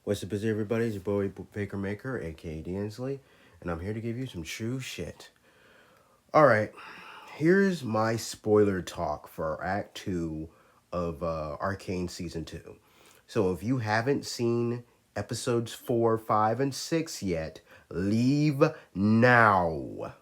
What's up, everybody? It's your boy Baker Maker, aka Dansley, and I'm here to give you some true shit. Alright, here's my spoiler talk for Act 2 of Arcane Season 2. So if you haven't seen episodes 4, 5, and 6 yet, leave now.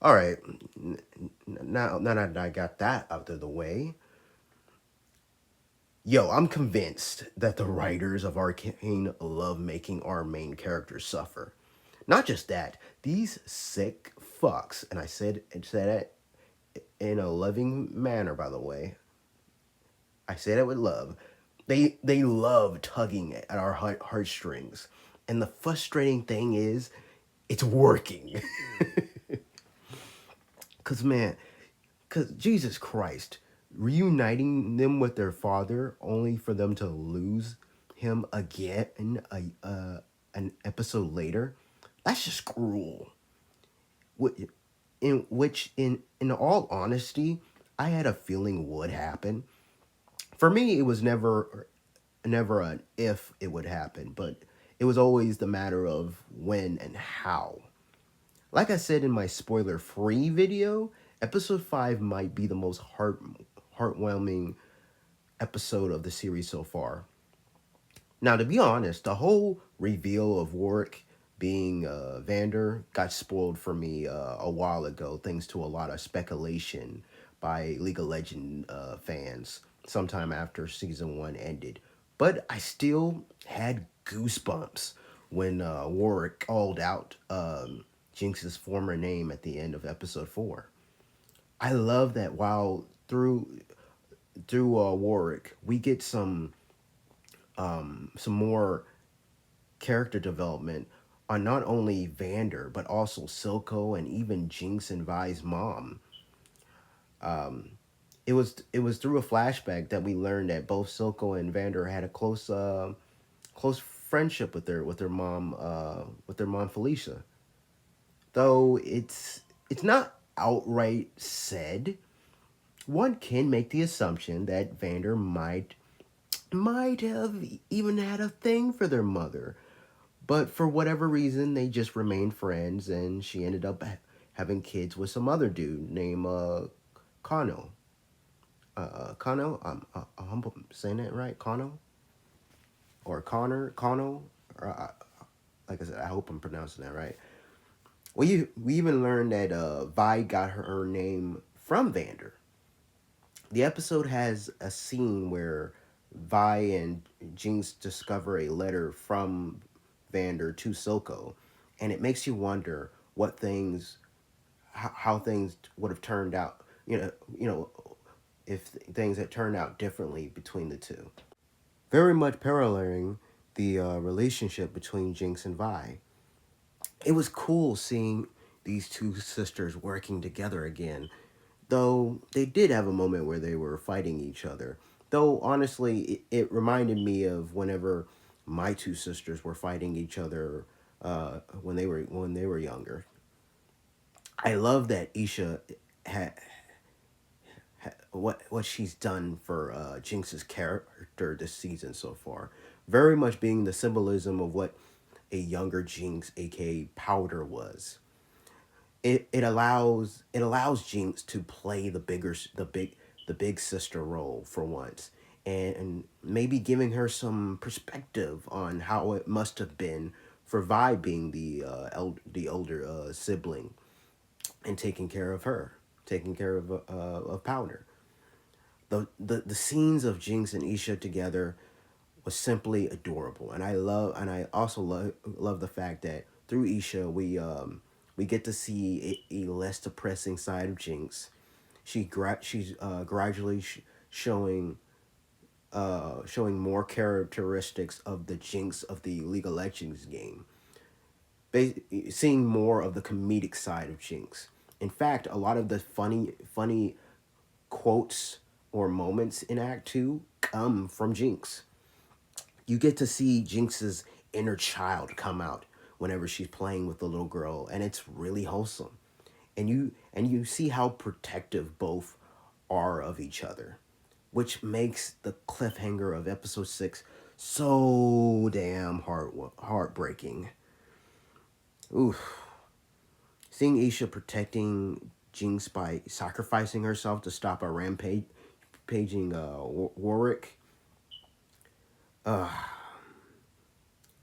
Alright, now that I got that out of the way, yo, I'm convinced that the writers of Arcane love making our main characters suffer. Not just that, these sick fucks, and I said it in a loving manner, by the way. I say that with love. They love tugging at our heartstrings, and the frustrating thing is, it's working. Cause man, cause Jesus Christ, reuniting them with their father only for them to lose him again an episode later, that's just cruel. In which, in all honesty, I had a feeling would happen. For me, it was never an if it would happen, but it was always the matter of when and how. Like I said in my spoiler-free video, episode 5 might be the most heartwarming episode of the series so far. Now, to be honest, the whole reveal of Warwick being Vander got spoiled for me a while ago, thanks to a lot of speculation by League of Legends fans sometime after season 1 ended. But I still had goosebumps when Warwick called out Jinx's former name at the end of episode 4. I love that while through Warwick, we get some more character development on not only Vander but also Silco and even Jinx and Vi's mom. It was through a flashback that we learned that both Silco and Vander had a close friendship with their mom Felicia. Though it's not outright said, one can make the assumption that Vander might have even had a thing for their mother. But for whatever reason, they just remained friends, and she ended up having kids with some other dude named Kano. Kano, I'm saying that right? Kano? Or Connor? Kano? Or, like I said, I hope I'm pronouncing that right. We even learned that Vi got her name from Vander. The episode has a scene where Vi and Jinx discover a letter from Vander to Silco, and it makes you wonder how things would have turned out. You know, if things had turned out differently between the two. Very much paralleling the relationship between Jinx and Vi. It was cool seeing these two sisters working together again, though they did have a moment where they were fighting each other. Though honestly, it reminded me of whenever my two sisters were fighting each other when they were younger. I love that Isha had what she's done for Jinx's character this season so far. Very much being the symbolism of what a younger Jinx, aka Powder, was. It allows Jinx to play the big sister role for once, and maybe giving her some perspective on how it must have been for Vi being the older sibling and taking care of her, taking care of Powder. The scenes of Jinx and Isha together was simply adorable, and I also love the fact that through Isha we get to see a less depressing side of Jinx. She's gradually showing showing more characteristics of the Jinx of the League of Legends game, seeing more of the comedic side of Jinx. In fact, a lot of the funny quotes or moments in Act 2 come from Jinx. You get to see Jinx's inner child come out whenever she's playing with the little girl, and it's really wholesome. And you see how protective both are of each other, which makes the cliffhanger of episode 6 So damn heartbreaking. Oof. Seeing Aisha protecting Jinx by sacrificing herself to stop a rampaging Warwick.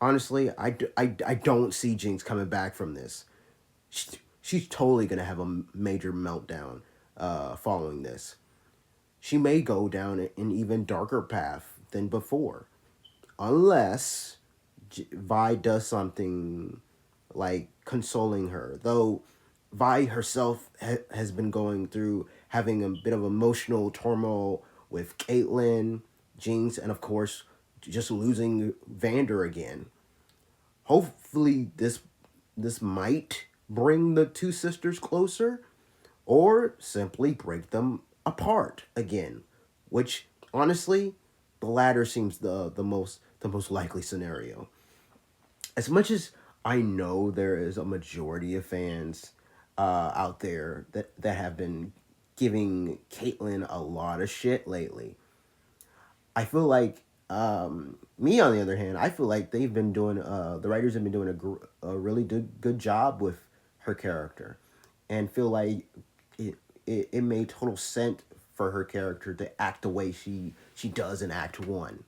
Honestly, I don't see Jinx coming back from this. She's totally gonna have a major meltdown following this. She may go down an even darker path than before, unless Vi does something like consoling her. Though Vi herself has been going through having a bit of emotional turmoil with Caitlyn, Jinx, and of course just losing Vander again. Hopefully this might bring the two sisters closer, or simply break them apart again, which honestly the latter seems the most likely scenario. As much as I know there is a majority of fans out there that have been giving Caitlyn a lot of shit lately, I feel like me on the other hand, I feel like they've been doing the writers have been doing a really good job with her character, and feel like it made total sense for her character to act the way she does in Act One.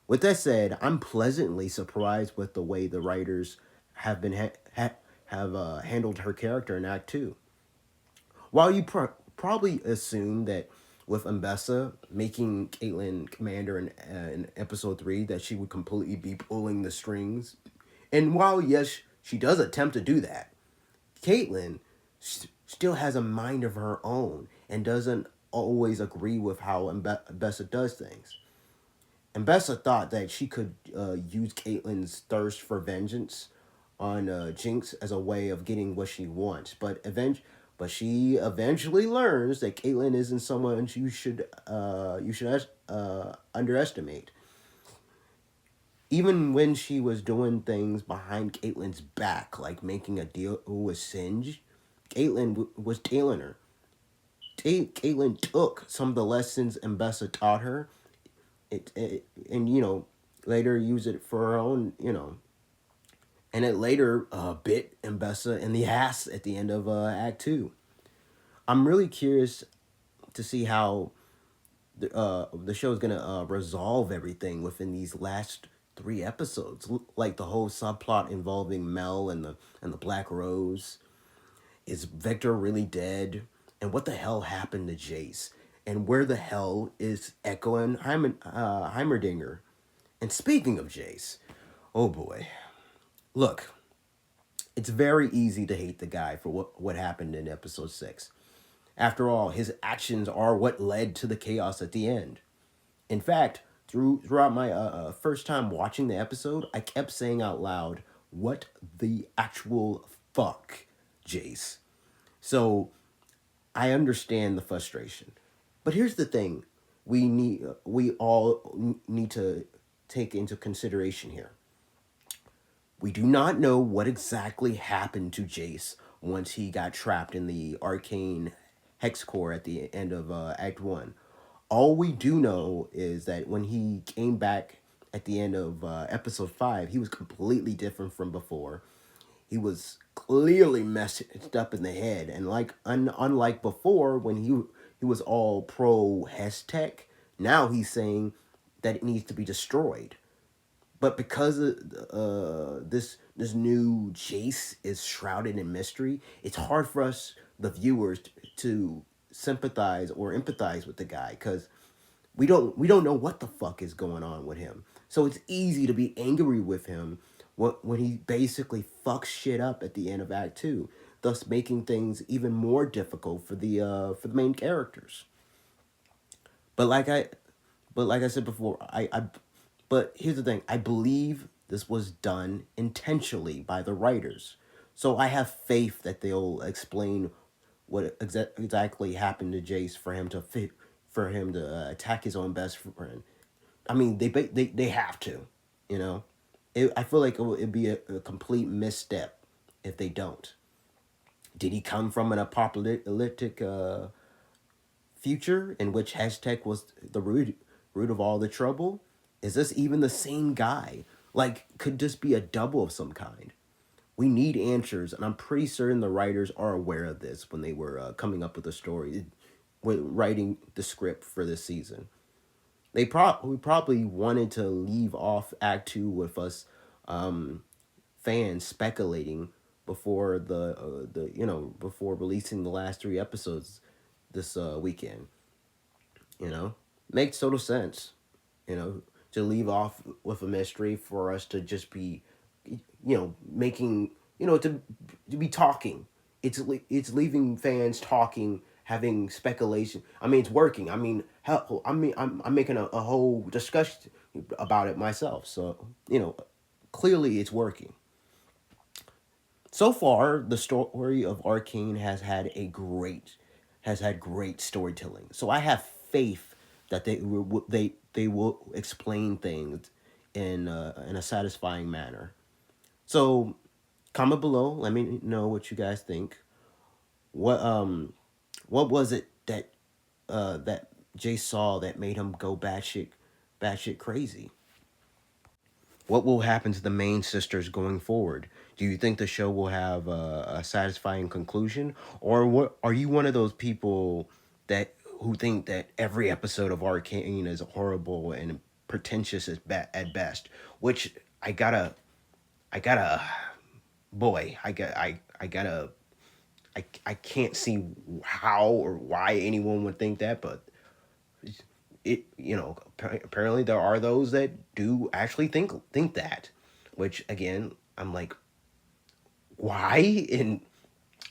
With that said, I'm pleasantly surprised with the way the writers have been have handled her character in Act Two. While you probably assume that with Ambessa making Caitlyn commander in episode three, that she would completely be pulling the strings, and while yes, she does attempt to do that, Caitlyn still has a mind of her own and doesn't always agree with how Ambessa does things. And Bessa thought that she could use Caitlyn's thirst for vengeance on Jinx as a way of getting what she wants, but she eventually learns that Caitlyn isn't someone you should underestimate. Even when she was doing things behind Caitlyn's back, like making a deal with Singe, Caitlyn was tailing her. Caitlyn took some of the lessons Mbessa taught her, and later use it for her own, and it later bit Mbessa in the ass at the end of Act Two. I'm really curious to see how the show is gonna resolve everything within these last three episodes, like the whole subplot involving Mel and the Black Rose. Is Victor really dead? And what the hell happened to Jace? And where the hell is Echo and Heimerdinger? And speaking of Jace, oh boy. Look, it's very easy to hate the guy for what happened in episode 6. After all, his actions are what led to the chaos at the end. In fact, throughout my first time watching the episode, I kept saying out loud, "What the actual fuck, Jace?" So I understand the frustration, but here's the thing: we all need to take into consideration here. We do not know what exactly happened to Jace once he got trapped in the arcane hex core at the end of Act 1. All we do know is that when he came back at the end of episode 5, he was completely different from before. He was clearly messed up in the head, and unlike before when he was all pro Hestech, now he's saying that it needs to be destroyed. But because of, this new Jace is shrouded in mystery, it's hard for us, the viewers, to sympathize or empathize with the guy, because we don't know what the fuck is going on with him. So it's easy to be angry with him when he basically fucks shit up at the end of Act Two, thus making things even more difficult for the main characters. But like I but like I said before, but here's the thing: I believe this was done intentionally by the writers, so I have faith that they'll explain what exactly happened to Jace for him to attack his own best friend. I mean, they have to, you know. I feel like it'd be a complete misstep if they don't. Did he come from an apocalyptic future in which hashtag was the root of all the trouble? Is this even the same guy? Like, could this be a double of some kind? We need answers, and I'm pretty certain the writers are aware of this when they were coming up with the story, with writing the script for this season. We probably wanted to leave off Act Two with us fans speculating before the before releasing the last three episodes this weekend. You know, makes total sense. You know, to leave off with a mystery for us to just be, making to be talking. It's leaving fans talking, having speculation. I mean, it's working. I mean, hell, I'm making a whole discussion about it myself. So clearly it's working. So far, the story of Arcane has had great storytelling. So I have faith that they will explain things in a satisfying manner. So comment below. Let me know what you guys think. What what was it that Jay saw that made him go batshit crazy? What will happen to the main sisters going forward? Do you think the show will have a satisfying conclusion, or what? Are you one of those people that who think that every episode of Arcane is horrible and pretentious at best? Which I gotta, boy, I can't see how or why anyone would think that, but apparently there are those that do actually think that, which again I'm like, why, and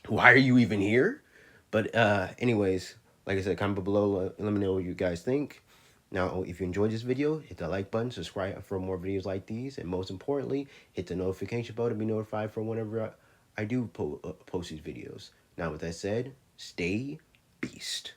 why are you even here? But anyways, like I said, comment below, let me know what you guys think. Now if you enjoyed this video, hit the like button, subscribe for more videos like these, and most importantly, hit the notification bell to be notified for whenever I do post these videos. Now with that said, stay beast.